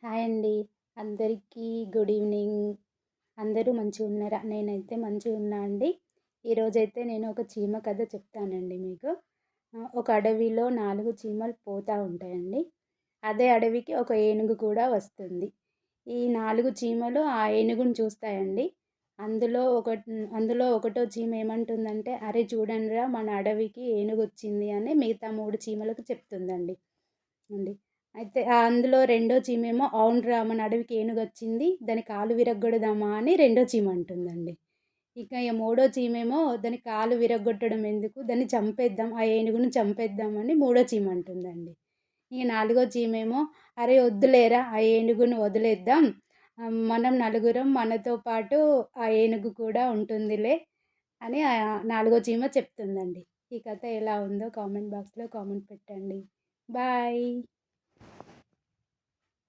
Hi అండి. అందరికీ good evening. అందరూ మంచిగున్నారా? నేనైతే మంచిగున్నా అండి. ఈరోజైతే నేను ఒక చీమ కథ చెప్తానండి మీకు. ఒక అడవిలో 4 చీమలు పోతా ఉంటాయండి. అదే అడవికి ఒక ఏనుగు కూడా వస్తుంది. ఈ 4 చీమలు ఆ ఏనుగుని చూస్తాయండి. అందులో ఒకటో చీమ ఏమంటుందంటే, "అరే చూడండిరా మన అడవికి ఏనుగొచ్చింది" అని మిగతా 3 చీమలకు చెప్తుందండి. అండి. అయితే అందులో రెండో చీమేమో, "అవునురా మన అడవికి ఏనుగొచ్చింది. దాని కాలు విరగ్గొడదామా" అని రెండో చీమ అంటుందండి. ఇక మూడో చీమేమో, "దాని కాలు విరగ్గొట్టడం ఎందుకు? దాన్ని చంపేద్దాం. ఆ ఏనుగుని చంపేద్దాం" అని మూడో చీమ అంటుందండి. ఇక నాలుగో చీమేమో, "అరే వద్దులేరా ఆ ఏనుగుని వదిలేద్దాం. మనం నలుగురం మనతో పాటు ఆ ఏనుగు కూడా ఉంటుందిలే" అని నాలుగో చీమ చెప్తుందండి. ఈ కథ ఎలా ఉందో కామెంట్ బాక్స్‌లో కామెంట్ పెట్టండి. బాయ్.